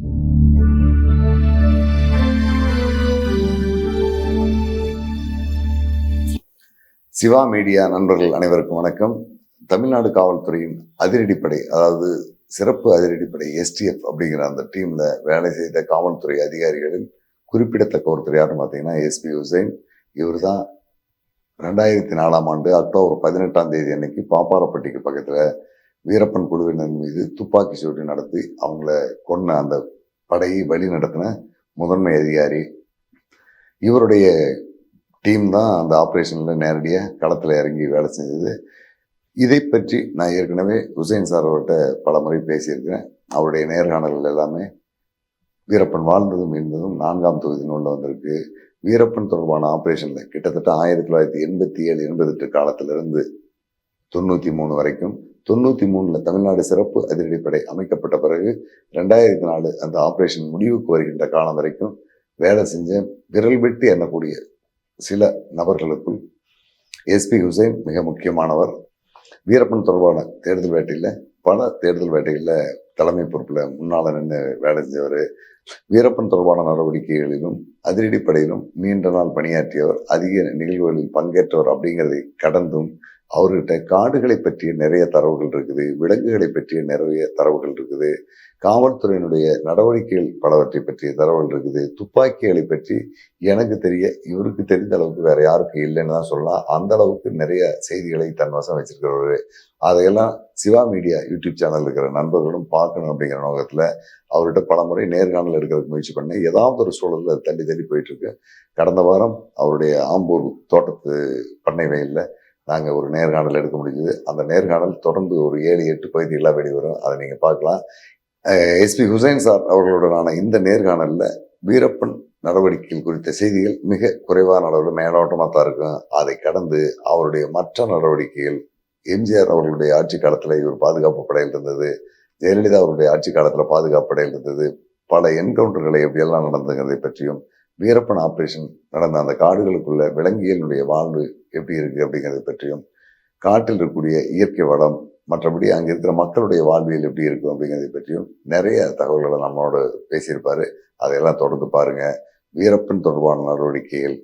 Siva media நண்பர்கள் அனைவருக்கும் வணக்கம். தமிழ்நாடு காவல்துறையின் அதிரடிப்படை, அதாவது சிறப்பு அதிரடிப்படை எஸ்டிஎஃப் அப்படிங்கிற அந்த டீம்ல வேலை செய்த காவல்துறை அதிகாரிகளில் குறிப்பிடத்தக்க ஒருத்தர் யாருன்னு பார்த்தீங்கன்னா எஸ்பி ஹுசைன். இவர் தான் 2004ஆம் ஆண்டு அக்டோபர் 18ஆம் தேதி அன்னைக்கு பாப்பாரப்பட்டிக்கு பக்கத்தில் வீரப்பன் குழுவினர் மீது துப்பாக்கி சூடு நடத்தி அவங்கள கொன்ன அந்த படையை வழி நடத்தின முதன்மை அதிகாரி. இவருடைய டீம் தான் அந்த ஆப்ரேஷனில் நேரடியாக களத்தில் இறங்கி வேலை செஞ்சது. இதை பற்றி நான் ஏற்கனவே ஹுசைன் சார் அவர்கிட்ட பல முறை பேசியிருக்கிறேன். அவருடைய நேர்காணல்கள் எல்லாமே வீரப்பன் வாழ்ந்ததும் இருந்ததும் 4ஆம் தொகுதி நூலில் வந்திருக்கு. வீரப்பன் தொடர்பான ஆப்ரேஷனில் கிட்டத்தட்ட 1987-88 காலத்திலிருந்து 93 வரைக்கும், 93 தமிழ்நாடு சிறப்பு அதிரடிப்படை அமைக்கப்பட்ட பிறகு 2004 அந்த ஆப்ரேஷன் முடிவுக்கு வருகின்ற காலம் வரைக்கும் வேலை செஞ்ச விரல் விட்டு எண்ணக்கூடிய சில நபர்களுக்குள் எஸ்பி ஹுசைன் மிக முக்கியமானவர். வீரப்பன் தொடர்பான தேடுதல் வேட்டையில் பல தேடுதல் வேட்டைகளில் தலைமை பொறுப்பில் முன்னால் நின்று வேலை செஞ்சவர். வீரப்பன் தொடர்பான நடவடிக்கைகளிலும் அதிரடிப்படையிலும் நீண்ட நாள் பணியாற்றியவர், அதிக நிகழ்வுகளில் பங்கேற்றவர். அப்படிங்கிறதை கடந்தும் அவர்கிட்ட காடுகளை பற்றிய நிறைய தரவுகள் இருக்குது, விலங்குகளை பற்றிய நிறைய தரவுகள் இருக்குது, காவல்துறையினுடைய நடவடிக்கைகள் பலவற்றை பற்றிய தரவுகள் இருக்குது, துப்பாக்கிகளை பற்றி எனக்கு தெரிய இவருக்கு தெரிந்த அளவுக்கு வேற யாருக்கும் இல்லைன்னு தான் சொல்லலாம். அந்த அளவுக்கு நிறைய செய்திகளை தன் வசம் வச்சிருக்கிறவர். அதையெல்லாம் சிவா மீடியா யூடியூப் சேனல் இருக்கிற நண்பர்களும் பார்க்கணும் அப்படிங்கிற நோக்கத்தில் அவர்கிட்ட பல முறை நேர்காணல் எடுக்கிறதுக்கு முயற்சி பண்ணேன். ஏதாவது ஒரு சூழலில் தள்ளி தள்ளி போயிட்டு இருக்கு. கடந்த வாரம் அவருடைய ஆம்பூர் தோட்டத்து பண்ணை வயலில் நாங்கள் ஒரு நேர்காணல் எடுக்க முடிஞ்சது. அந்த நேர்காணல் தொடர்ந்து ஒரு 7-8 பகுதிகளாக வெளிவரும், அதை நீங்கள் பார்க்கலாம். எஸ்பி ஹுசைன் சார் அவர்களுடனான இந்த நேர்காணலில் வீரப்பன் நடவடிக்கைகள் குறித்த செய்திகள் மிக குறைவான அளவில் மேலோட்டமாக தான் இருக்கும். அதை கடந்து அவருடைய மற்ற நடவடிக்கைகள், எம்ஜிஆர் அவர்களுடைய ஆட்சி காலத்தில் இவர் பாதுகாப்பு படையில் இருந்தது, ஜெயலலிதா அவருடைய ஆட்சி காலத்தில் பாதுகாப்பு படையில் இருந்தது, பல என்கவுண்டர்களை எப்படியெல்லாம் நடந்துங்கிறதை பற்றியும், வீரப்பன் ஆப்ரேஷன் நடந்த அந்த காடுகளுக்குள்ள விலங்கியலுடைய வாழ்வு எப்படி இருக்குது அப்படிங்கிறதை பற்றியும், காட்டில் இருக்கக்கூடிய இயற்கை வளம், மற்றபடி அங்கே இருக்கிற மக்களுடைய வாழ்வியல் எப்படி இருக்கும் அப்படிங்கிறதை பற்றியும் நிறைய தகவல்களை நம்மளோட பேசியிருப்பார். அதையெல்லாம் தொடர்ந்து பாருங்கள். வீரப்பன் தொடர்பான நடவடிக்கைகள்,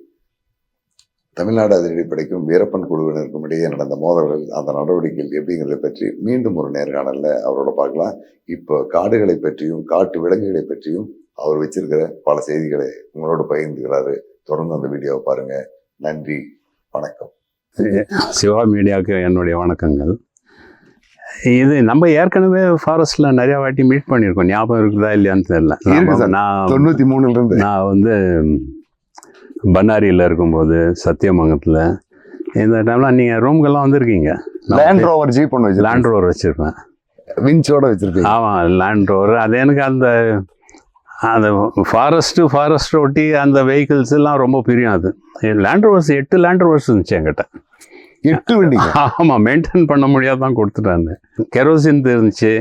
தமிழ்நாடு அதிரடிப்படைக்கும் வீரப்பன் குழுவினருக்கும் இடையே நடந்த மோதல்கள், அந்த நடவடிக்கைகள் எப்படிங்கிறதை பற்றி மீண்டும் ஒரு நேர்காணலில் அவரோட பார்க்கலாம். இப்போ காடுகளை பற்றியும் காட்டு விலங்குகளை பற்றியும் அவர் வச்சிருக்கிற பல செய்திகளை உங்களோட பகிர்ந்துக்கிறாரு. தொடர்ந்து அந்த வீடியோவை பாருங்க. நன்றி, வணக்கம். சிவா மீடியாவுக்கு என்னுடைய வணக்கங்கள். இது நம்ம ஏற்கனவே ஃபாரஸ்ட்ல நிறைய வாட்டி மீட் பண்ணியிருக்கோம், ஞாபகம் இருக்குதா இல்லையான்னு தெரியல. நான் 93 நான் வந்து பண்ணாரியில் இருக்கும்போது சத்தியமங்கலத்தில் இந்த டைம்ல நீங்கள் ரூம்கெல்லாம் வந்திருக்கீங்க. லேண்ட் ரோவர் ஜீப் ஒன்று வச்சு, லேண்ட் ரோவர் வச்சுருப்பேன், வின்ச்சோட வச்சுருக்கேன். ஆமாம், லேண்ட் ரோவர். அது எனக்கு அந்த ஃபாரஸ்ட்டு ஒட்டி அந்த வெஹிக்கிள்ஸ் எல்லாம் ரொம்ப பிரியும். அது லேண்ட் ரோவர்ஸ் 8 லேண்ட் ரோவர்ஸ் இருந்துச்சு என்கிட்ட. 8 வண்டி? ஆமாம், மெயின்டைன் பண்ண முடியாது தான் கொடுத்துட்டாங்க. கெரோசின் இருந்துச்சு,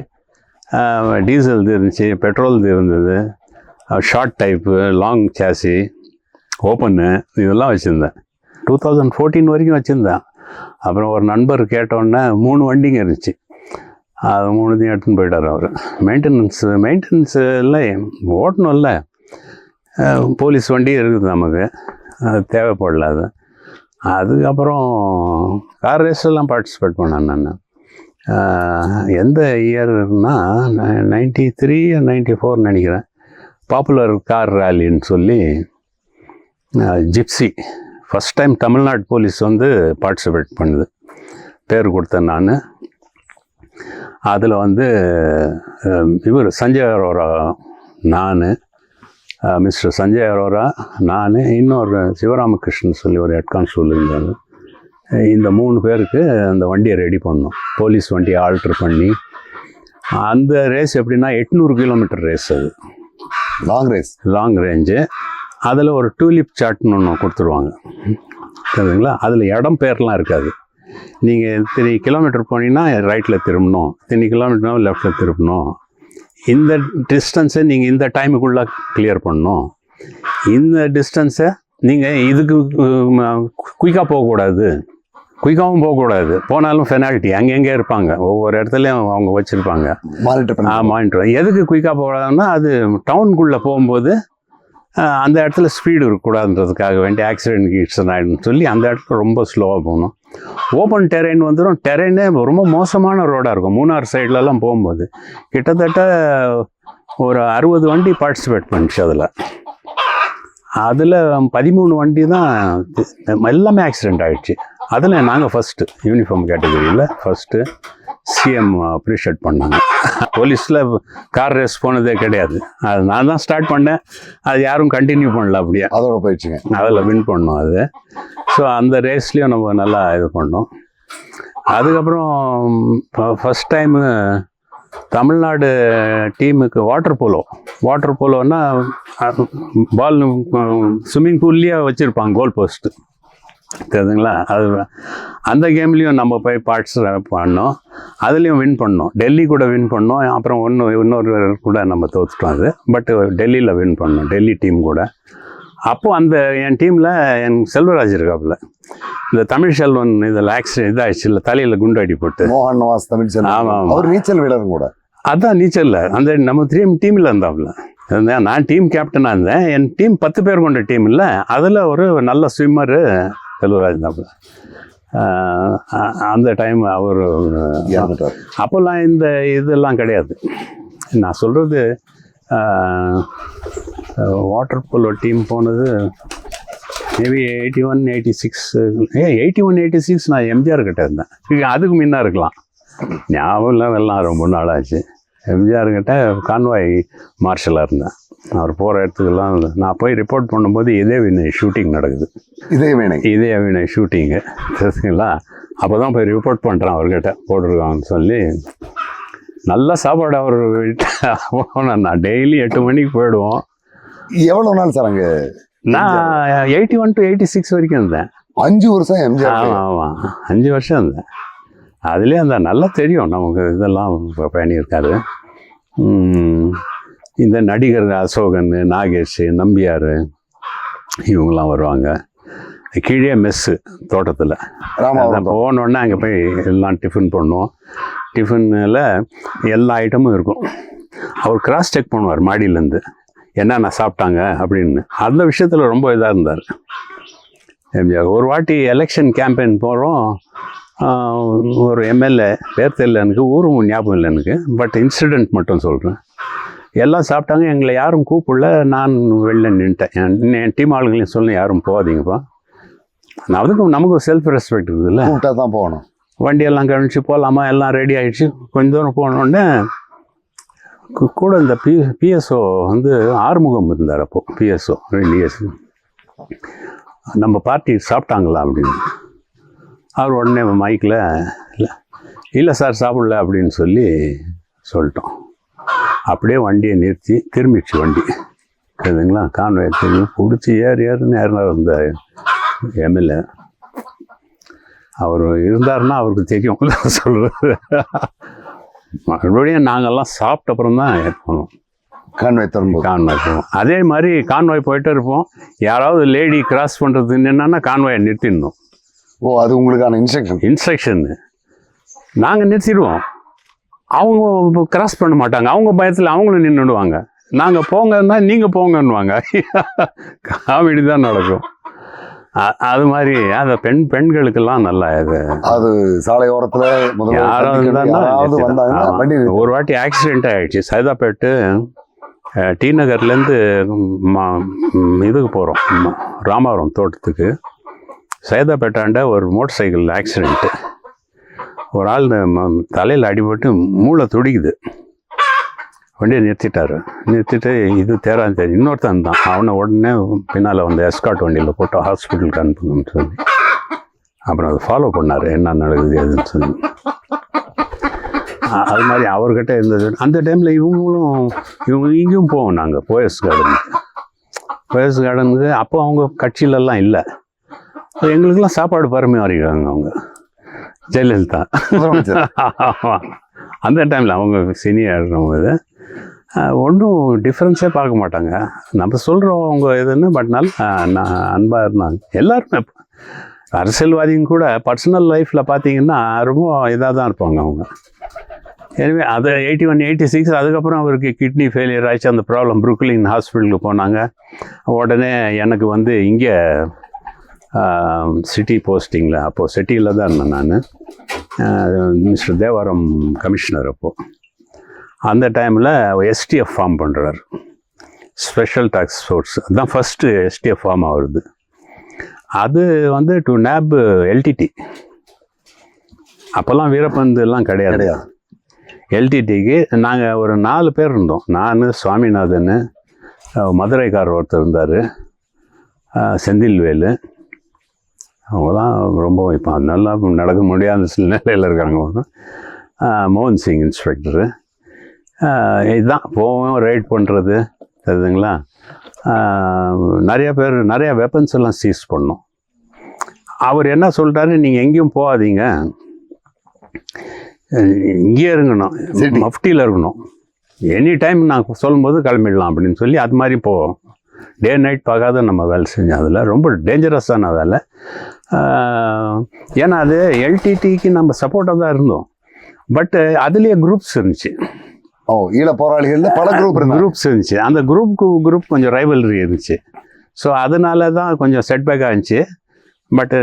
டீசல் இருந்துச்சு, பெட்ரோல் இருந்தது, short type, long sassy, open, இதெல்லாம் வச்சுருந்தேன். 2014 வரைக்கும் வச்சுருந்தேன். அப்புறம் ஒரு நண்பர் கேட்டோன்னே 3 வண்டிங்க இருந்துச்சு, அது 3 எடுத்துன்னு போயிட்டார் அவர். மெயின்டெனன்ஸ் இல்லை, ஓட்டணும்ல. போலீஸ் வண்டி இருக்குது நமக்கு, அது தேவைப்படல. அதுக்கப்புறம் கார் ரேஸ்லாம் பார்ட்டிசிபேட் பண்ணேன் நான். எந்த இயர்னா 93 94 நினைக்கிறேன். பாப்புலர் கார் ரேலின்னு சொல்லி gypsy first time Tamil Nadu police வந்து பார்ட்டிசிபேட் பண்ணுது. பேர் கொடுத்தேன் நான். அதில் வந்து இவர் சஞ்சய் அரோரா, நான், மிஸ்டர் சஞ்சய் அரோரா, நான், இன்னொரு சிவராமகிருஷ்ணன் சொல்லி ஒரு ஹெட் கான்ஸ்டபிள் இருந்தாங்க. இந்த 3 பேருக்கு அந்த வண்டியை ரெடி பண்ணோம். போலீஸ் வண்டியை ஆல்ட்ரு பண்ணி அந்த ரேஸ் எப்படின்னா 800 கிலோமீட்டர் ரேஸ். அது லாங் ரேஞ்சு. அதில் ஒரு டூலிப் சார்ட்னு ஒன்று கொடுத்துருவாங்க, சரிங்களா? அதில் இடம் பேர்லாம் இருக்காது. நீங்கள் இத்தனை கிலோமீட்டர் போனீங்கன்னா ரைட்டில் திரும்பணும், இத்தனை கிலோமீட்டர் லெஃப்டில் திரும்பணும், இந்த டிஸ்டன்ஸை நீங்கள் இந்த டைமுக்குள்ளே கிளியர் பண்ணணும், இந்த டிஸ்டன்ஸை நீங்கள் இதுக்கு குயிக்காக போகக்கூடாது, குயிக்காகவும் போகக்கூடாது, போனாலும் பெனால்ட்டி அங்கங்கே இருப்பாங்க, ஒவ்வொரு இடத்துலையும் அவங்க வச்சுருப்பாங்க மானிட்டர். எதுக்கு குயிக்காக போகக்கூடாதுன்னா அது டவுனுக்குள்ளே போகும்போது அந்த இடத்துல ஸ்பீடு இருக்கக்கூடாதுன்றதுக்காக வேண்டி ஆக்சிடென்ட் கிட்ஸ் ஆகிடும்னு சொல்லி அந்த இடத்துல ரொம்ப ஸ்லோவாக போகணும். ஓப்பன் டெரெயின் வந்துடும், டெரெயினே ரொம்ப மோசமான ரோடாக இருக்கும். மூணார் சைட்லலாம் போகும்போது கிட்டத்தட்ட ஒரு 60 வண்டி பார்ட்டிசிபேட் பண்ணிச்சு. அதில் 13 வண்டி தான் எல்லாமே ஆக்சிடெண்ட் ஆகிடுச்சு. அதில் நாங்கள் ஃபஸ்ட்டு யூனிஃபார்ம் கேட்டகரியில் ஃபஸ்ட்டு சிஎம் அப்ரிஷியேட் பண்ணாங்க. போலீஸில் கார் ரேஸ் போனதே கிடையாது, அது நான் தான் ஸ்டார்ட் பண்ணேன், அது யாரும் கண்டினியூ பண்ணல, அப்படியே அதோட போயிடுச்சுங்க. அதில் வின் பண்ணோம் அது. ஸோ அந்த ரேஸ்லேயும் நம்ம நல்லா இது பண்ணோம். அதுக்கப்புறம் ஃபஸ்ட் டைமு தமிழ்நாடு டீமுக்கு வாட்டர் போலோன்னா பால் ஸ்விம்மிங் பூல்லையே வச்சுருப்பாங்க கோல் போஸ்ட்டு, தெரியுதுங்களா? அது அந்த கேம்லேயும் நம்ம போய் பார்ட்டிசிபேட் பண்ணோம், அதுலேயும் வின் பண்ணோம். டெல்லி கூட வின் பண்ணோம், அப்புறம் இன்னொரு கூட நம்ம தோற்றுட்டோம் அது. பட் டெல்லியில் வின் பண்ணோம், டெல்லி டீம் கூட. அப்போது அந்த என் டீமில் என் செல்வராஜ் இருக்காப்புல, இந்த தமிழ் செல்வன் இதில் இதாகிடுச்சு இல்லை, தலையில் குண்டு அடி போட்டு மோகன் நவாஸ் தமிழ் செல்வன். ஆமாம், அவர் நீச்சல் வீரரும் கூட. அதான் நீச்சலில் அந்த நம்ம டீமில் இருந்தாப்புல. நான் டீம் கேப்டனாக இருந்தேன். என் டீம் 10 பேர் கொண்ட டீம் இல்லை, அதில் ஒரு நல்ல ஸ்விம்மரு செல்வராஜ் தாப்புல. அந்த டைம் அவர் அப்போல்லாம் இந்த இதெல்லாம் கிடையாது. நான் சொல்கிறது வாட்டர் போலோ டீம் போனது மேபி 81-86 நான் எம்ஜிஆர் கிட்ட இருந்தேன். அதுக்கு முன்னா இருக்கலாம், ஞாபகம் எல்லாம் ரொம்ப நாளாச்சு. எம்ஜிஆர் கிட்ட கான்வாய் மார்ஷலாக இருந்தேன். அவர் போகிற இடத்துக்கெல்லாம் நான் போய் ரிப்போர்ட் பண்ணும்போது இதே வினய் ஷூட்டிங் நடக்குது. இதே வினய் ஷூட்டிங்கு, தெரியுங்களா? அப்போ தான் போய் ரிப்போர்ட் பண்ணுறேன் அவர்கிட்ட, போட்டிருக்கான்னு சொல்லி. நல்ல சாப்பாடு அவர் வீட்டில் நான் டெய்லி 8 மணிக்கு போயிடுவோம். எவ்வளோ நாள் சார் அங்கே? நான் 81 to 86 வரைக்கும் இருந்தேன். 5 வருஷம் எம்ஜிஆர்? ஆமாம், 5 வருஷம் இருந்தேன். அதுலேயே அந்த நல்லா தெரியும் நமக்கு இதெல்லாம் பண்ணியிருக்காரு. இந்த நடிகர் அசோகன், நாகேஷ், நம்பியார் இவங்கெல்லாம் வருவாங்க. கீழே மெஸ்ஸு தோட்டத்தில் போனோடனே அங்கே போய் எல்லாம் டிஃபன் பண்ணுவோம். டிஃபனில் எல்லா ஐட்டமும் இருக்கும். அவர் கிராஸ் செக் பண்ணுவார் மாடியிலேருந்து, என்னென்ன சாப்பிட்டாங்க அப்படின்னு. அந்த விஷயத்தில் ரொம்ப இதாக இருந்தார் எம்ஜிஆர். ஒரு வாட்டி எலெக்ஷன் கேம்பெயின் போகிறோம், ஒரு எம்எல்ஏ பேர் தெரியல எனக்கு, ஊரும் ஞாபகம் இல்லை எனக்கு, பட் இன்சிடெண்ட் மட்டும் சொல்கிறேன். எல்லாம் சாப்பிட்டாங்க, எங்களை யாரும் கூப்பிடல. நான் வெளில நின்ட்டேன். என் டீம் ஆளுங்களையும் சொல்ல, யாரும் போகாதீங்கப்பா. நான் அதுக்கும் நமக்கும் செல்ஃப் ரெஸ்பெக்ட் இருக்குதுல்ல, கூப்பிட்டா தான் போகணும். வண்டியெல்லாம் கழிச்சு போகலாமா, எல்லாம் ரெடி ஆகிடுச்சு. கொஞ்சம் தூரம் போனோடனே கூட இந்த பிஎஸ்ஓ வந்து ஆறுமுகம் இருந்தார். அப்போது பிஎஸ்ஓ டிஎஸ், நம்ம பார்ட்டி சாப்பிட்டாங்களா அப்படின்னு. அவர் உடனே மைக்கில் இல்லை சார் சாப்பிடல அப்படின்னு சொல்லிட்டோம். அப்படியே வண்டியை நிறுத்தி திரும்பிடுச்சு வண்டி, சரிங்களா? கான்வாய் திரும்பி பிடிச்சி ஏறுன்னு ஏறினார் அந்த எம்எல்ஏ. அவர் இருந்தாருன்னா அவருக்கு தெரியும் சொல்கிறது. மறுபடியும் நாங்கள்லாம் சாப்பிட்ட அப்புறம் தான் போனோம் கான்வாய் போவோம். அதே மாதிரி கான்வாய் போயிட்டே இருப்போம். யாராவது லேடி கிராஸ் பண்ணுறது என்னன்னா கான்வாயை நிறுத்திடணும். ஓ, அது உங்களுக்கான இன்ஸ்ட்ரக்ஷன்னு. நாங்கள் நிறுத்திடுவோம், அவங்க கிராஸ் பண்ண மாட்டாங்க. அவங்க பயத்தில் அவங்களும் நின்றுடுவாங்க. நாங்கள் போங்கன்னா நீங்கள் போங்கன்னுவாங்க. காமெடி தான் நடக்கும். அது மாதிரி அந்த பெண்களுக்கெல்லாம் நல்லா அது சாலை ஓரத்தில் ஒரு வாட்டி ஆக்சிடென்ட் ஆகிடுச்சு. சைதாப்பேட்டு டி நகர்லேருந்து இதுக்கு போகிறோம், ராமாவரம் தோட்டத்துக்கு. சைதாப்பேட்டாண்ட ஒரு மோட்டர் சைக்கிள் ஆக்சிடெண்ட்டு. ஒரு ஆள் தலையில் அடிபட்டு மூளை துடிக்குது. வண்டியை நிறுத்திட்டு இது தேராது இன்னொருத்தன் தான். அவனை உடனே பின்னால் வந்து எஸ்காட் வண்டியில் போட்டு ஹாஸ்பிட்டலுக்கு அனுப்பணும்னு சொல்லி அப்புறம் அதை ஃபாலோ பண்ணார், என்ன நடக்குது அதுன்னு சொல்லி. அது மாதிரி அவர்கிட்ட இருந்தது. அந்த டைமில் இவங்க இங்கேயும் போவோம் நாங்கள் போயஸ் கார்டனுக்கு. அப்போ அவங்க கட்சியிலலாம் இல்லை. எங்களுக்கெல்லாம் சாப்பாடு பரிமாறிக்கிறாங்க அவங்க, ஜெயலலிதா. அந்த டைமில் அவங்க சீனியர்றவங்க இது ஒன்றும் டிஃப்ரென்ஸே பார்க்க மாட்டாங்க. நம்ம சொல்கிறோம் அவங்க இதுன்னு, பட் நான் அன்பாக இருந்தாங்க எல்லாருமே. அரசியல்வாதிங்க கூட பர்சனல் லைஃப்பில் பார்த்தீங்கன்னா ரொம்ப இதாக தான் இருப்பாங்க அவங்க. எனவே அது 81, 86 அதுக்கப்புறம் அவருக்கு கிட்னி ஃபெயிலியர் ஆச்சு. அந்த ப்ராப்ளம் புருக்லின் ஹாஸ்பிட்டலுக்கு போனாங்க. உடனே எனக்கு வந்து இங்கே சிட்டி போஸ்டிங்கில், அப்போது சிட்டியில் தான் இருந்தேன் நான். மிஸ்டர் தேவாரம் கமிஷனர் அப்போது. அந்த டைமில் எஸ்டிஎஃப் ஃபார்ம் பண்ணுறாரு, ஸ்பெஷல் டாஸ்க் ஃபோர்ஸ். அதுதான் ஃபஸ்ட்டு எஸ்டிஎஃப் ஃபார்ம் ஆகுது. அது வந்து டு நேப் எல்டிடி. அப்போல்லாம் வீரப்பந்துலாம் கிடையாது. எல்டிடிக்கு நாங்கள் ஒரு 4 பேர் இருந்தோம். நான், சுவாமிநாதன், மதுரைக்காரர் ஒருத்தர் இருந்தார், செந்தில்வேலு. அவங்களாம் ரொம்ப இப்போ நல்லா நடக்க முடியாத நிலையில் இருக்காங்க. ஒன்று மோகன் சிங் இன்ஸ்பெக்டரு. இதுதான் போவோம், ரைட் பண்ணுறது தெரியுதுங்களா. நிறையா பேர் நிறையா வெப்பன்ஸ் எல்லாம் சீஸ் பண்ணோம். அவர் என்ன சொல்லிட்டாரு, நீங்கள் எங்கேயும் போகாதீங்க, இங்கேயே இருக்கணும், மஃப்டியில் இருக்கணும், எனி டைம் நான் சொல்லும்போது கிளம்பிடலாம் அப்படின்னு சொல்லி அது மாதிரி போவோம். டே நைட் பார்க்காத நம்ம வேலை செஞ்சோம். அதில் ரொம்ப டேஞ்சரஸான வேலை. ஏன்னா அது எல்டிடிக்கு நம்ம சப்போர்ட்டாக தான் இருந்தோம். பட்டு அதுலேயே குரூப்ஸ் இருந்துச்சு. ஈழ போராளிகளில் பல குரூப்ஸ் இருந்துச்சு. அந்த குரூப் கொஞ்சம் ரைவல்ரி இருந்துச்சு. ஸோ அதனால தான் கொஞ்சம் செட்பேக்காக இருந்துச்சு. பட்டு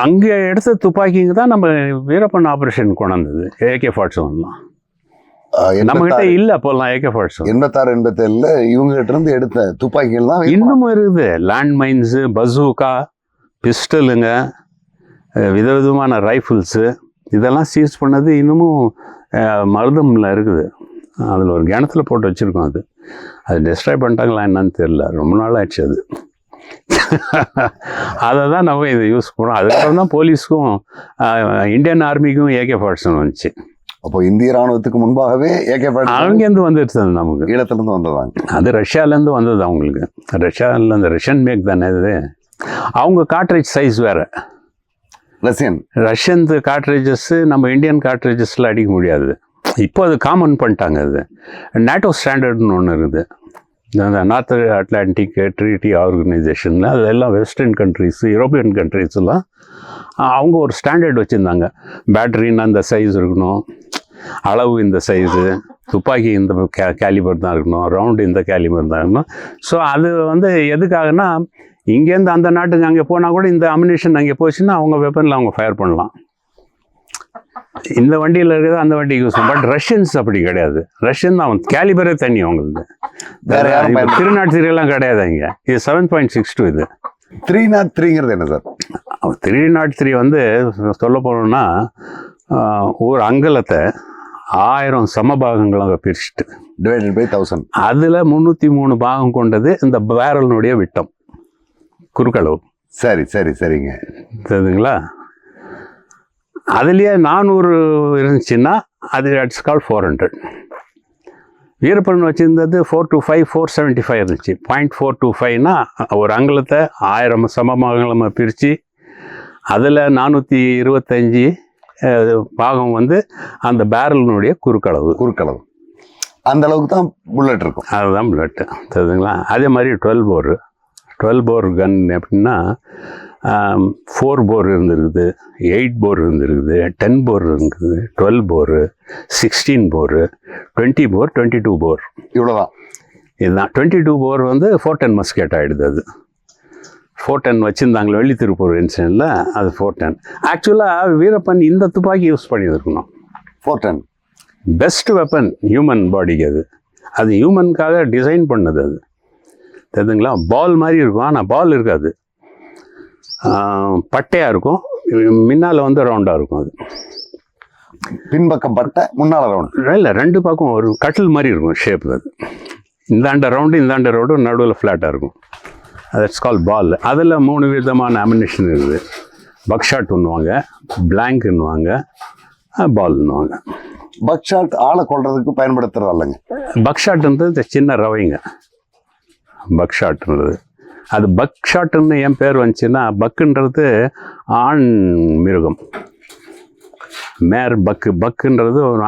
அங்கே எடுத்த துப்பாக்கிங்க தான் நம்ம வீரப்பன் ஆப்ரேஷன் கொண்டாந்தது. AK-47 நம்மகிட்ட இல்லை அப்போல்லாம். AK-47 86, 87 இவங்க கிட்ட இருந்து எடுத்த துப்பாக்கிகள் தான் இன்னமும் இருக்குது. லேண்ட் மைன்ஸு, பசூக்கா, பிஸ்டலுங்க, விதவிதமான ரைஃபிள்ஸு, இதெல்லாம் சீஸ் பண்ணது இன்னமும் மருதமில் இருக்குது. அதில் ஒரு கிணத்துல போட்டு வச்சுருக்கோம். அது டெஸ்ட்ராய் பண்ணிட்டாங்களா என்னன்னு தெரியல, ரொம்ப நாள் ஆச்சு அது. அதை தான் நம்ம இதை யூஸ் பண்ணோம். அதுக்கப்புறம் தான் போலீஸுக்கும் இந்தியன் ஆர்மிக்கும் AK-47 வந்துச்சு. அப்போ இந்திய ராணுவத்துக்கு முன்பாகவே AK-47 அங்கேருந்து வந்துடுச்சு. அது நமக்கு ஈழத்துலேருந்து வந்ததாங்க. அது ரஷ்யாவிலேருந்து வந்தது அவங்களுக்கு. ரஷ்யாவில் அந்த ரஷ்யன் மேக் தானே இது. அவங்க காட்ரேஜ் சைஸ் வேறு. ரஷ்யன் காட்ரேஜஸ்ஸு நம்ம இந்தியன் காட்ரேஜஸில் அடிக்க முடியாது. இப்போ அது காமன் பண்ணிட்டாங்க. அது நேட்டோ ஸ்டாண்டர்ட்னு ஒன்று இருக்குது. அந்த நார்த் அட்லாண்டிக் ட்ரீட்டி ஆர்கனைசேஷனில் அதெல்லாம் வெஸ்டர்ன் கண்ட்ரிஸு, யூரோப்பியன் கண்ட்ரிஸ்லாம் அவங்க ஒரு ஸ்டாண்டர்ட் வச்சுருந்தாங்க. பேட்டரின்னு அந்த சைஸ் இருக்கணும், அளவு இந்த சைஸு, துப்பாக்கி இந்த கேலிபர் தான் இருக்கணும், ரவுண்டு இந்த கேலிபர் தான் இருக்கணும். ஸோ அது வந்து எதுக்காகனா, இங்கேருந்து அந்த நாட்டுக்கு அங்கே போனால் கூட இந்த அம்யூனிஷன் அங்கே போச்சுன்னா அவங்க வெப்பனில் அவங்க ஃபயர் பண்ணலாம். இந்த வண்டியில் இருக்கிறது அந்த வண்டிக்கு யூஸ் பண்ணும். பட் ரஷ்யன்ஸ் அப்படி கிடையாது. ரஷ்யன் தான் அவன் கேலிபரே தண்ணி அவங்களுக்கு. வேறு யாரும் 303 எல்லாம் கிடையாது இங்கே. இது 7.62. இது 303ங்கிறது என்ன சார்? 303 வந்து சொல்ல போனோம்னா ஒரு அங்கலத்தை 1000 சமபாகங்களாக பிரிச்சுட்டு டிவைடட் பை 1000. அதில் 303 பாகம் கொண்டது இந்த பேரலினுடைய விட்டம், குறுக்களவு. சரிங்க. தெரியுதுங்களா? அதுலேயே 400 இருந்துச்சுன்னா அது இட்ஸ் கால் 400. வீரப்பன் வச்சுருந்தது 425, 475 இருந்துச்சு. 0.425னா ஒரு அங்கலத்தை 1000 சமபாகங்களாக பிரித்து அதில் 425 பாகம் வந்து அந்த பேரலினுடைய குறுக்களவு. அந்த அளவுக்கு தான் புல்லட் இருக்கும். அதுதான் புல்லட்டு. தெரியுதுங்களா? அதே மாதிரி 12 போர் கன் எப்படின்னா 4 போர் இருந்துருக்குது, 8 போர் இருந்துருக்குது, 10 போர் இருக்குது, 12 போரு, 16 போரு, 20 போர், 22 போர். இவ்வளோதான். இதுதான் 22 போர் வந்து 410 மஸ்கெட் ஆகிடுது. அது 410 வச்சுருந்தாங்களே வெள்ளி திருப்பூர் இன்சிடென்ட்டில், அது 410. ஆக்சுவலாக வீரப்பன் இந்த துப்பாக்கி யூஸ் பண்ணியிருக்கணும். 410 பெஸ்ட் வெப்பன் ஹியூமன் பாடிக்கு. அது ஹியூமனுக்காக டிசைன் பண்ணது. அது தெரியுதுங்களா? பால் மாதிரி இருக்கும், ஆனால் பால் இருக்காது, பட்டையாக இருக்கும், முன்னால் வந்து ரவுண்டாக இருக்கும். அது பின்பக்கம் பட்டை, முன்னால் ரவுண்டு இல்லை, 2 பக்கம் ஒரு கட்டில் மாதிரி இருக்கும் ஷேப். அது இந்தாண்ட ரவுண்டு, இந்தாண்ட ரவுண்டு, நடுவில் ஃப்ளாட்டாக இருக்கும். தட்ஸ் கால் பால். அதில் 3 விதமான அம்யூனிஷன் இருக்குது. பக்ஷாட் பண்ணுவாங்க, பிளாங்க்ன்னுவாங்க, பால்னுவாங்க. பக்ஷாட் ஆளை கொள்றதுக்கு பயன்படுத்துறது இல்லைங்க. பக்ஷாட்ன்றது சின்ன ரவைங்க. பக்ஷாட்ன்றது அது பக்ஷாட்டுன்னு ஏன் பேர் வந்துச்சுன்னா, பக்குன்றது ஆண் மிருகம், மேர் பக்குன்றது ஒரு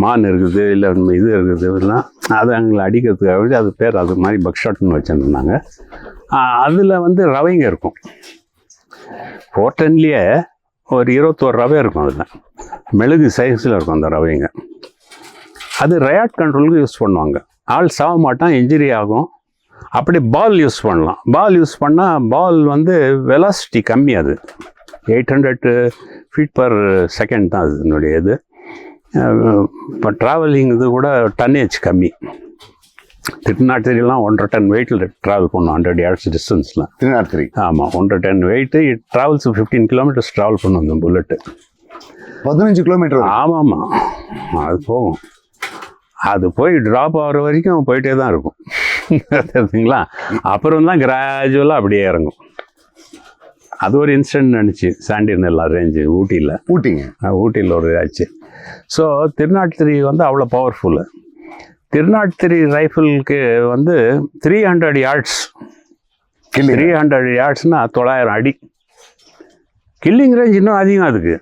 மான் இருக்குது, இல்லை இது இருக்குது, இதெல்லாம் அது அங்கே அடிக்கிறதுக்காக வேண்டி அது பேர் அது மாதிரி பக்ஷாட்னு வச்சுருந்தாங்க. அதில் வந்து ரவைங்க இருக்கும். 410லேயே ஒரு 21 ரவை இருக்கும். அதில் மெழுகு சைஸில் இருக்கும் அந்த ரவைங்க. அது ரயாட் கண்ட்ரோலுக்கு யூஸ் பண்ணுவாங்க. ஆள் சாக மாட்டான், இன்ஜுரி ஆகும். அப்படி பால் யூஸ் பண்ணலாம். பால் யூஸ் பண்ணால் பால் வந்து வெலாசிட்டி கம்மி. அது 800 ஃபீட் பர் செகண்ட் தான் அது என்னுடைய இது. இப்போ ட்ராவலிங் இது கூட டன்னேஜ் கம்மி. திருநாட்டிலாம் 1.5 டன் வெயிட்டில் ட்ராவல் பண்ணும் 100 yards டிஸ்டன்ஸில். திருநாட்ரி ஆமாம், 1.5 ton weight. It travels 15 kilometres travel பண்ணும் அந்த புல்லட்டு. 15 கிலோமீட்டர். ஆமாம், அது போகும். அது போய் ட்ராப் ஆகிற வரைக்கும் போயிட்டே தான் இருக்கும். சரிங்களா? அப்புறம் தான் கிராஜுவலாக அப்படியே இறங்கும். அது ஒரு இன்சிடென்ட் நினச்சி சாண்டினெல்லா ரேஞ்சு ஊட்டியில் ஒரு ஆச்சு. ஸோ திருநாட்திரி வந்து அவ்வளோ பவர்ஃபுல்லு. திருநாட்திரி ரைஃபிளுக்கு வந்து 300 yards. 300 yardsனால் 900 அடி. கில்லிங் ரேஞ்ச் இன்னும் அதிகம். அதுக்கு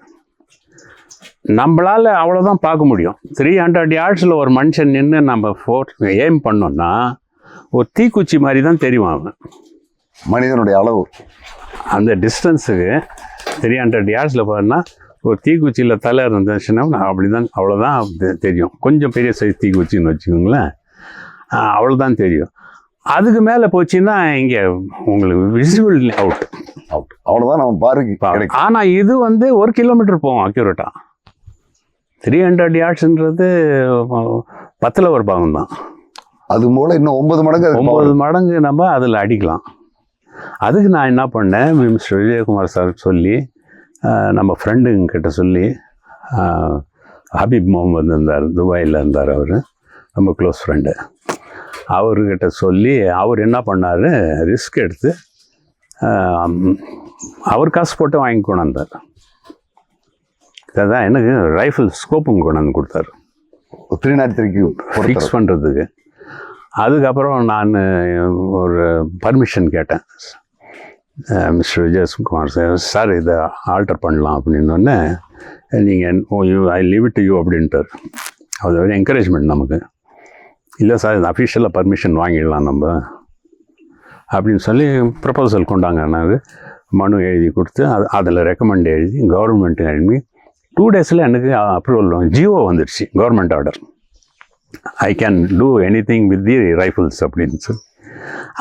நம்மளால் அவ்வளோதான் பார்க்க முடியும். 300 yardsல ஒரு மனுஷன் நின்று நம்ம எய்ம் பண்ணோன்னா ஒரு தீக்குச்சி மாதிரி தான் தெரியும் அவன். மனிதனுடைய அளவு அந்த டிஸ்டன்ஸுக்கு 300 yardsல போனால் ஒரு தீக்குச்சியில் தலை இருந்துச்சுன்னா அப்படி தான், அவ்வளோதான் தெரியும். கொஞ்சம் பெரிய சைஸ் தீக்குச்சின்னு வச்சுக்கோங்களேன், அவ்வளோதான் தெரியும். அதுக்கு மேலே போச்சுன்னா இங்கே உங்களுக்கு விசிபிள் அவுட். அவ்வளோதான் நம்ம பாருங்க. ஆனால் இது வந்து 1 கிலோமீட்டர் போகும் அக்யூரேட்டாக. 300 yardsன்றது 10ல் ஒரு பாகம் தான். அது மூலம் இன்னும் 9 மடங்கு நம்ம அதில் அடிக்கலாம். அதுக்கு நான் என்ன பண்ணேன், மிஸ்டர் விஜயகுமார் சார் சொல்லி, நம்ம ஃப்ரெண்டுங்கிட்ட சொல்லி, ஹபீப் முகமது இருந்தார், துபாயில் இருந்தார். அவர் ரொம்ப க்ளோஸ் ஃப்ரெண்டு. அவர்கிட்ட சொல்லி அவர் என்ன பண்ணார், ரிஸ்க் எடுத்து அவர் காசு போட்டு வாங்கி கொண்டாந்தார். அதான் எனக்கு ரைஃபிள் ஸ்கோப்பும் கொண்டாந்து கொடுத்தாரு 303 ஃபிக்ஸ் பண்ணுறதுக்கு. அதுக்கப்புறம் நான் ஒரு பர்மிஷன் கேட்டேன் மிஸ்டர் விஜயகுமார் சார், இதை ஆல்டர் பண்ணலாம் அப்படின்னோடனே, நீங்கள் I leave it to you அப்படின்ட்டார். அது ஒரு என்கரேஜ்மெண்ட் நமக்கு. இல்லை சார், இது அஃபிஷியலாக பர்மிஷன் வாங்கிடலாம் நம்ம அப்படின்னு சொல்லி ப்ரப்போசல் கொண்டாங்கன்னாரு. மனு எழுதி கொடுத்து அதில் ரெக்கமெண்ட் எழுதி கவர்மெண்ட் எழுதி 2 daysல எனக்கு அப்ரூவல் ஜியோ வந்துடுச்சு, government order. I can do any thing with the rifles அப்படின்னு சொல்லி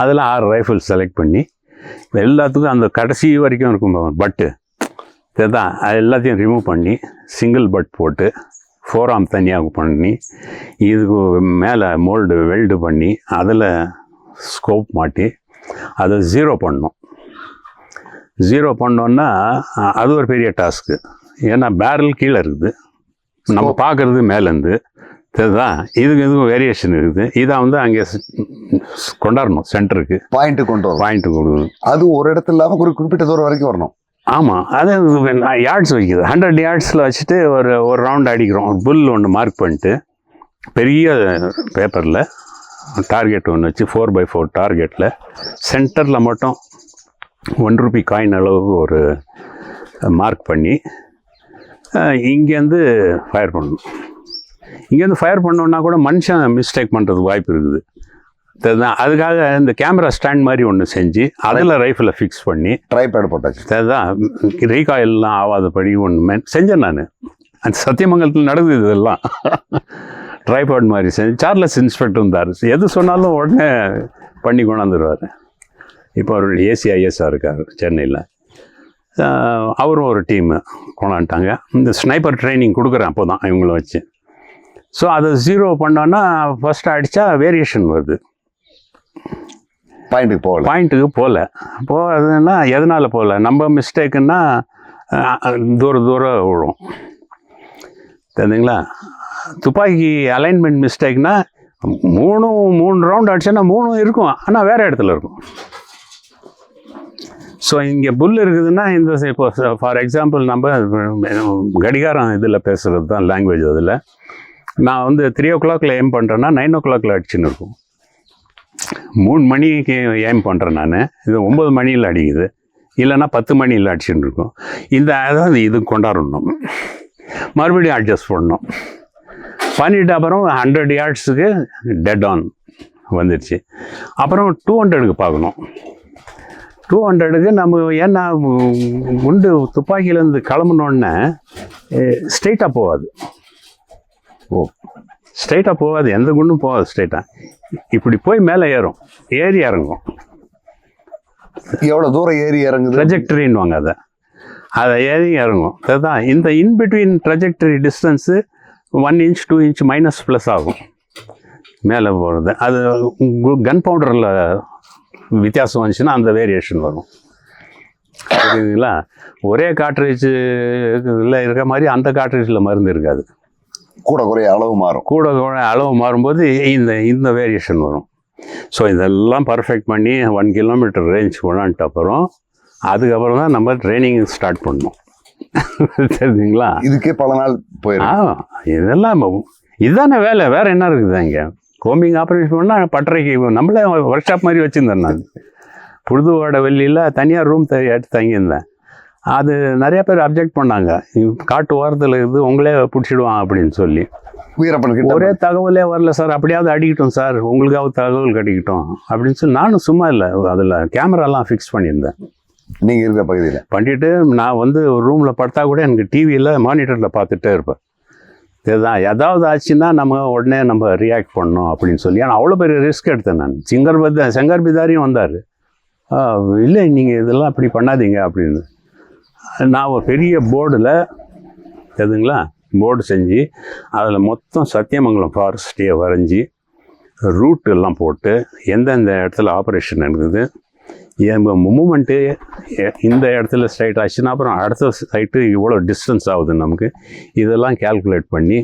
அதில் 6 ரைஃபிள்ஸ் செலக்ட் பண்ணி எல்லாத்துக்கும் அந்த கடைசி வரைக்கும் இருக்கும் பட்டு இதுதான், எல்லாத்தையும் ரிமூவ் பண்ணி சிங்கிள் பட் போட்டு ஃபோராம் தனியாக பண்ணி இதுக்கு மேலே மோல்டு வெல்டு பண்ணி அதில் ஸ்கோப் மாட்டி அதை 0 பண்ணோம். 0 பண்ணோன்னா அது ஒரு பெரிய டாஸ்க்கு. ஏன்னா பேரல் கீழே இருக்குது, நம்ம பார்க்குறது மேலேருந்து இதுதான். இதுக்கும் வேரியேஷன் இருக்குது. இதை வந்து அங்கே கொண்டாடணும், சென்டருக்கு பாயிண்ட்டு கொடுக்கணும். அது ஒரு இடத்துல இல்லாமல் ஒரு குறிப்பிட்ட தூரம் வரைக்கும் வரணும். ஆமாம், அது யார்ட்ஸ் வைக்குது. 100 yardsல வச்சுட்டு ஒரு ரவுண்ட் அடிக்கிறோம். ஒரு புல் ஒன்று மார்க் பண்ணிட்டு பெரிய பேப்பரில் டார்கெட் ஒன்று வச்சு 4x4 டார்கெட்டில் சென்டரில் மட்டும் 1 ரூபி காயின் அளவுக்கு ஒரு மார்க் பண்ணி இங்கேருந்து ஃபயர் பண்ணணும். இங்கேருந்து ஃபயர் பண்ணோன்னா கூட மனுஷன் மிஸ்டேக் பண்ணுறதுக்கு வாய்ப்பு இருக்குது. அதுக்காக இந்த கேமரா ஸ்டாண்ட் மாதிரி ஒன்று செஞ்சு அதில் ரைஃபிளை ஃபிக்ஸ் பண்ணி ட்ரைபேட் போட்டாச்சு. அதுதான் ரீகாயிலெலாம் ஆகாதபடி ஒன்று செஞ்சேன் நான். அந்த சத்தியமங்கலத்தில் நடக்குது இதெல்லாம். ட்ரைபேட் மாதிரி செஞ்சு சார்லஸ் இன்ஸ்பெக்டர் இருந்தார், எது சொன்னாலும் உடனே பண்ணி கொண்டாந்துருவார். இப்போ அவர் ACIS இருக்கார் சென்னையில். அவரும் ஒரு டீமு கொண்டாந்துட்டாங்க. இந்த ஸ்னைப்பர் ட்ரைனிங் கொடுக்குறேன் அப்போ தான் இவங்கள வச்சு. ஸோ அதை 0 பண்ணோன்னா ஃபஸ்ட்டு அடித்தா வேரியேஷன் வருது, பாயிண்ட்டுக்கு போகலன்னா எதனால் போகல, நம்ம மிஸ்டேக்குன்னா தூரம் விழும். தெரியுதுங்களா? துப்பாக்கி அலைன்மெண்ட் மிஸ்டேக்னா 3 ரவுண்ட் அடிச்சோன்னா 3 இருக்கும், ஆனால் வேறு இடத்துல இருக்கும். ஸோ இங்கே புல் இருக்குதுன்னா இந்த இப்போ ஃபார் எக்ஸாம்பிள் நம்ம கடிகாரம் இதில் பேசுகிறது தான் லாங்குவேஜ். அதில் நான் வந்து 3 o'clockல எய்ம் பண்ணுறேன்னா 9 o'clockல அடிச்சுன்னு இருக்கும். 3 மணிக்கு எய்ம் பண்ணுறேன் நான், இது 9 மணியில் அடிக்குது, இல்லைன்னா 10 மணியில் அடிச்சுன்னு இருக்கும். அதாவது இது கொண்டாடணும், மறுபடியும் அட்ஜஸ்ட் பண்ணணும். பண்ணிவிட்டு அப்புறம் 100 yardsக்கு டெட் ஆன் வந்துடுச்சு. அப்புறம் 200க்கு பார்க்கணும். 200க்கு நம்ம ஏன்னா குண்டு துப்பாக்கியிலேருந்து கிளம்புனோடனே ஸ்ட்ரெயிட்டாக போகாது. ஸ்ட்ரெயிட்டாக போகாது, எந்த குண்டும் போகாது ஸ்ட்ரெயிட்டாக. இப்படி போய் மேலே ஏறி இறங்கும். எவ்வளோ தூரம் ஏறி இறங்குது? ட்ரெஜெக்டரின்வாங்க அதை ஏறி இறங்கும். அதுதான் இந்த in between trajectory distance 1 inch 2 inch minus plus ஆகும் மேலே போகிறது. அது கன் பவுடரில் வித்தியாசம் வந்துச்சுன்னா அந்த வேரியேஷன் வரும். புரியுதுங்களா? ஒரே காட்ரேஜில் இருக்க மாதிரி அந்த காட்ரேஜில் மருந்து இருக்காது. கூட குறைய அளவு மாறும். கூட அளவு மாறும்போது இந்த வேரியேஷன் வரும். ஸோ இதெல்லாம் பர்ஃபெக்ட் பண்ணி 1 kilometer ரேஞ்ச் கொண்டான்ட்டு அதுக்கப்புறம் தான் நம்ம ட்ரைனிங் ஸ்டார்ட் பண்ணோம். தெரியுதுங்களா? இதுக்கே பல நாள் போயிடும். இதெல்லாம் இதுதானே வேலை, வேறு என்ன இருக்குது இங்கே? கோம்பிங் ஆப்ரேஷன் பண்ணால் பட்டறைக்கு நம்மளே ஒர்க் ஷாப் மாதிரி வச்சுருந்தேன். நான் புழுதுவோட வெளியில் தனியாக ரூம் எடுத்து தங்கியிருந்தேன். அது நிறைய பேர் அப்ஜெக்ட் பண்ணாங்க, காட்டு ஓரத்தில் இருக்குது உங்களே பிடிச்சிடுவான் அப்படின்னு சொல்லி. வீரப்பன் ஒரே தகவலே வரல சார், அப்படியாவது அடிக்கட்டும் சார், உங்களுக்காவது தகவல் கிடைக்கட்டும் அப்படின்னு சொல்லி நானும் சும்மா இல்லை, அதில் கேமராலாம் ஃபிக்ஸ் பண்ணியிருந்தேன். நீங்கள் இருக்கிற பகுதியில் பண்ணிவிட்டு நான் வந்து ஒரு ரூமில் படுத்தா கூட எனக்கு டிவியில் மானிட்டரில் பார்த்துட்டே இருப்பேன். இதுதான் ஏதாவது ஆச்சுன்னா நம்ம உடனே நம்ம ரியாக்ட் பண்ணணும் அப்படின்னு சொல்லி. ஆனால் அவ்வளோ பெரிய ரிஸ்க் எடுத்தேன் நான். செங்கர் பிதாரியும் வந்தார், இல்லை நீங்கள் இதெல்லாம் அப்படி பண்ணாதீங்க அப்படின்னு. நான் ஒரு பெரிய போர்டில் எதுங்களா போர்டு செஞ்சு அதில் மொத்தம் சத்தியமங்கலம் ஃபாரஸ்ட்டையே வரைஞ்சி ரூட் எல்லாம் போட்டு எந்தெந்த இடத்துல ஆப்ரேஷன் இருக்குது, மூமெண்ட்டு இந்த இடத்துல ஸ்ட்ரைட் ஆச்சுன்னா அப்புறம் அடுத்த சைட்டு இவ்வளோ டிஸ்டன்ஸ் ஆகுது நமக்கு, இதெல்லாம் கேல்குலேட் பண்ணி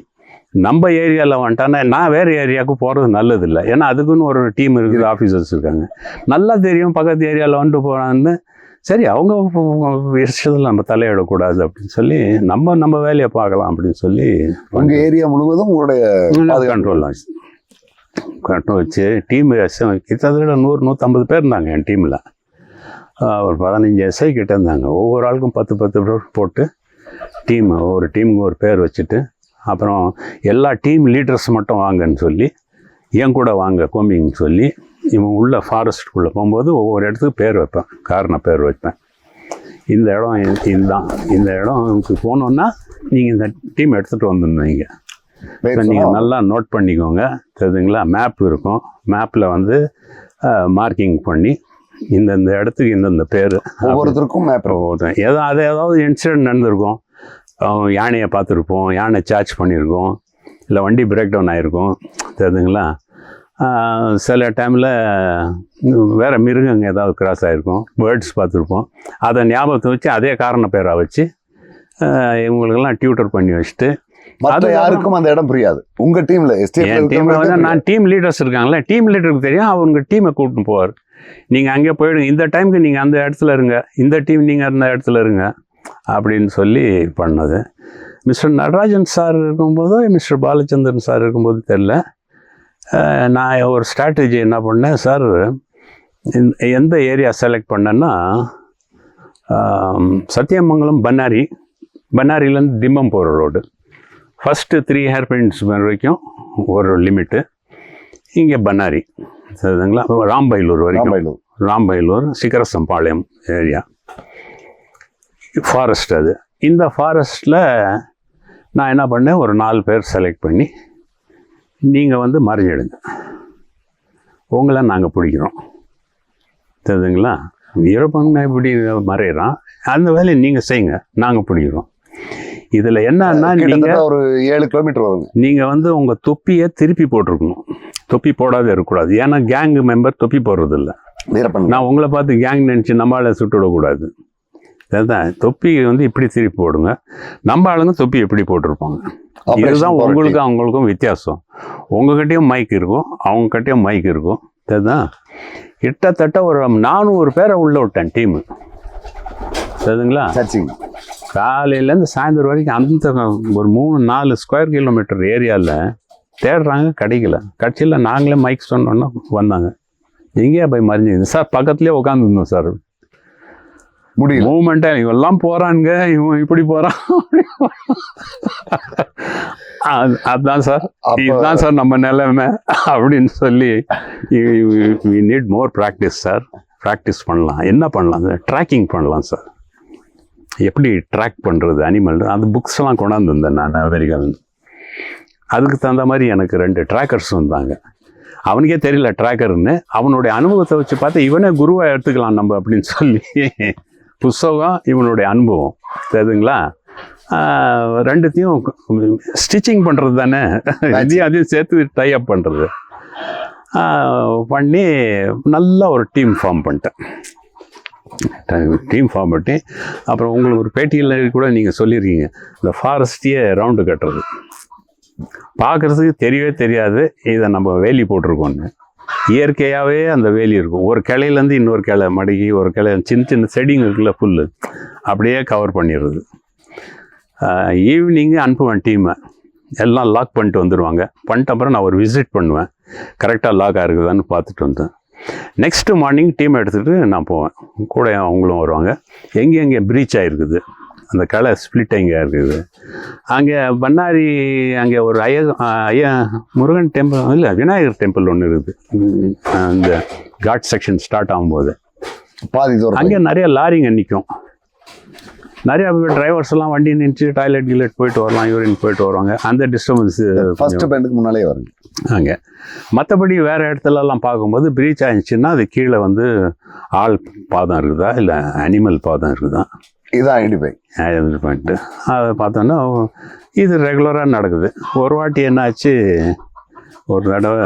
நம்ம ஏரியாவில் வந்துட்டானா நான் வேறு ஏரியாவுக்கு போகிறது நல்லதில்லை. ஏன்னா அதுக்குன்னு ஒரு டீம் இருக்குது, ஆஃபீஸர்ஸ் இருக்காங்க, நல்லா தெரியும் பக்கத்து ஏரியாவில் வந்துட்டு போகிறான்னு. சரி அவங்க விஷயத்தில் நம்ம தலையிடக்கூடாது அப்படின்னு சொல்லி நம்ம வேலையை பார்க்கலாம் அப்படின்னு சொல்லி உங்கள் ஏரியா முழுவதும் உங்களுடைய கண்ட்ரோல் வச்சு டீம் கிட்டத்தட்ட 100-150 பேர் இருந்தாங்க என் டீமில். ஒரு 15 SI கிட்ட இருந்தாங்க. ஒவ்வொரு ஆளுக்கும் 10 பேர் போட்டு ஒவ்வொரு டீமுக்கு ஒரு பேர் வச்சுட்டு, அப்புறம் எல்லா டீம் லீடர்ஸ் மட்டும் வாங்கன்னு சொல்லி என் கூட வாங்க கோம்பிங்னு சொல்லி இவன் உள்ள ஃபாரஸ்ட்டுக்குள்ளே போகும்போது ஒவ்வொரு இடத்துக்கு பேர் வைப்பேன், காரண பேர் வைப்பேன். இந்த இடம் இதுதான், இந்த இடம்க்கு போனோன்னா நீங்கள் இந்த டீம் எடுத்துகிட்டு வந்துருந்தீங்க, நீங்கள் நல்லா நோட் பண்ணிக்கோங்க. தெரியுதுங்களா? மேப் இருக்கும், மேப்பில் வந்து மார்க்கிங் பண்ணி இந்தந்த இடத்துக்கு இந்தந்த பேர் ஒவ்வொருத்தருக்கும் மேப் ஏதாவது இன்சிடென்ட் நடந்திருக்கும். யானையை பார்த்துருப்போம், யானை சார்ஜ் பண்ணியிருக்கோம், இல்லை வண்டி பிரேக் டவுன் ஆகிருக்கும். தெரியுதுங்களா? சில டைமில் வேறு மிருகங்க ஏதாவது கிராஸ் ஆகிருக்கும், பேர்ட்ஸ் பார்த்துருப்போம். அதை ஞாபகத்தை வச்சு அதே காரண பேராக வச்சு இவங்களுக்கெல்லாம் டியூட்டர் பண்ணி வச்சுட்டு, அது யாருக்கும் அந்த இடம் புரியாது. உங்கள் டீமில் என் டீமில் வந்து நான் டீம் லீடர்ஸ் இருக்காங்களே, டீம் லீடருக்கு தெரியும், அவங்க டீமை கூப்பிட்டு போவார். நீங்கள் அங்கே போயிடுங்க, இந்த டைமுக்கு நீங்கள் அந்த இடத்துல இருங்க, இந்த டீம் நீங்கள் அந்த இடத்துல இருங்க அப்படின்னு சொல்லி பண்ணது. மிஸ்டர் நடராஜன் சார் இருக்கும்போதோ மிஸ்டர் பாலச்சந்திரன் சார் இருக்கும்போது தெரில, நான் ஒரு ஸ்ட்ராட்டஜி என்ன பண்ணேன் சார், எந்த ஏரியா செலக்ட் பண்ணேன்னா சத்தியமங்கலம் பண்ணாரிலேருந்து திம்பம் போகிற ரோடு, ஃபஸ்ட்டு 3 hairpins வரைக்கும் ஒரு லிமிட்டு. இங்கே பண்ணாரி சரிங்களா, ராம்பைலூர் வரைக்கும், ராம்பைலூர் சிக்கரசம்பாளையம் ஏரியா ஃபாரஸ்ட். அது இந்த ஃபாரஸ்ட்டில் நான் என்ன பண்ணேன், ஒரு 4 பேர் செலக்ட் பண்ணி நீங்கள் வந்து மறைஞ்சிடுங்க, உங்களை நாங்கள் பிடிக்கிறோம். தெரியுதுங்களா? வீரப்பன் இப்படி மறையிறான், அந்த வேலையை நீங்கள் செய்யுங்க, நாங்கள் பிடிக்கிறோம். இதில் என்னன்னா நீங்கள் ஒரு 7 கிலோமீட்டர் வருங்க. நீங்கள் வந்து உங்கள் தொப்பியை திருப்பி போட்டிருக்கணும், தொப்பி போடாத இருக்கக்கூடாது. ஏன்னா கேங் மெம்பர் தொப்பி போடுறதில்ல. நான் உங்களை பார்த்து கேங் நினச்சி நம்மளால சுட்டு விடக்கூடாது. அதுதான் தொப்பி வந்து இப்படி திருப்பி போடுங்க, நம்ம ஆளுங்க தொப்பி எப்படி போட்டிருப்பாங்க. இதுதான் உங்களுக்கும் அவங்களுக்கும் வித்தியாசம். உங்ககிட்டயும் மைக் இருக்கும், அவங்ககிட்டயும் மைக் இருக்கும். அதுதான் கிட்டத்தட்ட ஒரு 400 பேரை உள்ள விட்டேன் டீமு. சரிங்களா? காலையிலேருந்து சாயந்தரம் வரைக்கும் அந்த ஒரு 3-4 ஸ்கொயர் கிலோமீட்டர் ஏரியாவில் தேடுறாங்க, கிடைக்கல. கட்சியில் நாங்களே மைக் சொன்னோன்னா வந்தாங்க, எங்கேயா போய் மறைஞ்சிது சார், பக்கத்துலேயே உட்காந்துருந்தோம் சார். முடியும் மூமெண்ட்டே, இவெல்லாம் போகிறானுங்க, இவன் இப்படி போகிறான். அதுதான் சார், இதுதான் சார் நம்ம நிலைமை அப்படின்னு சொல்லி, we need more practice sir practice பண்ணலாம், என்ன பண்ணலாம், ட்ராக்கிங் பண்ணலாம் சார். எப்படி ட்ராக் பண்ணுறது அனிமல், அந்த புக்ஸ்லாம் கொண்டாந்து வந்தேன் நான் அமெரிக்காவில். அதுக்கு தகுந்த மாதிரி எனக்கு 2 ட்ராக்கர்ஸ் வந்தாங்க. அவனுக்கே தெரியல ட்ராக்கர்னு. அவனுடைய அனுபவத்தை வச்சு பார்த்து இவனே குருவாக எடுத்துக்கலாம் நம்ம அப்படின்னு சொல்லி புஸ்தகம், இவனுடைய அனுபவம் தெரியுதுங்களா. 2த்தையும் ஸ்டிச்சிங் பண்ணுறது தானே, அதையும் சேர்த்து டை அப் பண்ணுறது பண்ணி நல்லா ஒரு டீம் ஃபார்ம் பண்ணிட்டேன். அப்புறம் உங்களுக்கு ஒரு பேட்டியில் கூட நீங்கள் சொல்லியிருக்கீங்க, இந்த ஃபாரஸ்ட்டையே ரவுண்டு கட்டுறது பார்க்குறதுக்கு தெரியவே தெரியாது இதை நம்ம வேலி போட்டிருக்கோன்னு. இயற்கையாகவே அந்த வேலி இருக்கும். ஒரு கிளையிலேருந்து இன்னொரு கிளை மடக்கி, ஒரு கிளை சின்ன சின்ன செடிங்க இருக்குல்ல புல், அப்படியே கவர் பண்ணிடுறது. ஈவினிங்கு அனுப்புவேன் டீமை, எல்லாம் லாக் பண்ணிட்டு வந்துடுவாங்க. பண்ணிட்ட அப்புறம் நான் ஒரு விசிட் பண்ணுவேன், கரெக்டாக லாக் ஆகிருக்குதான்னு பார்த்துட்டு வந்தேன். நெக்ஸ்ட்டு மார்னிங் டீம் எடுத்துகிட்டு நான் போவேன், கூட அவங்களும் வருவாங்க. எங்கே ப்ரீச் ஆகிருக்குது, அந்த களை ஸ்ப்ளிட் எங்கே இருக்குது, அங்கே பண்ணாரி அங்கே ஒரு முருகன் டெம்பிள் இல்லை விநாயகர் டெம்பிள் ஒன்று இருக்குது. அந்த காட் செக்ஷன் ஸ்டார்ட் ஆகும்போது பாதி தூரம் அங்கே நிறைய லாரிங்க நிற்கும். நிறையா டிரைவர்ஸ் எல்லாம் வண்டி நின்று டாய்லெட் கிலெட் போயிட்டு வரலாம், யூரின் போயிட்டு வருவாங்க. அந்த டிஸ்டர்பன்ஸு ஃபர்ஸ்ட் பேண்டுக்கு முன்னாலே வருங்க அங்கே. மற்றபடி வேறு இடத்துலலாம் பார்க்கும்போது ப்ரீச் ஆயிடுச்சுன்னா அது கீழே வந்து ஆள் பாதம் இருக்குதா இல்லை அனிமல் பாதம் இருக்குதா, இதான் ஐடென்டிஃபை பண்ணிட்டு அதை பார்த்தோன்னா இது ரெகுலராக நடக்குது. ஒரு வாட்டி என்னாச்சு, ஒரு தடவை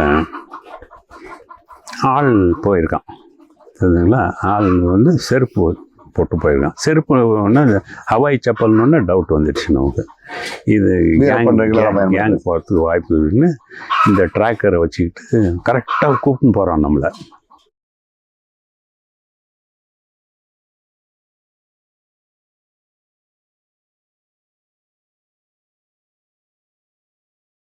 ஆள் போயிருக்கான் தெரியுதுங்களா. ஆள் வந்து செருப்பு போட்டு போயிருக்கான். செருப்பு ஒன்று ஹவாய் செப்பல்னு டவுட் வந்துடுச்சு நமக்கு. இது கேங் போகிறதுக்கு வாய்ப்பு இருக்குன்னு இந்த ட்ராக்கரை வச்சுக்கிட்டு கரெக்டாக கூப்பிட்டு போகிறான் நம்மளை.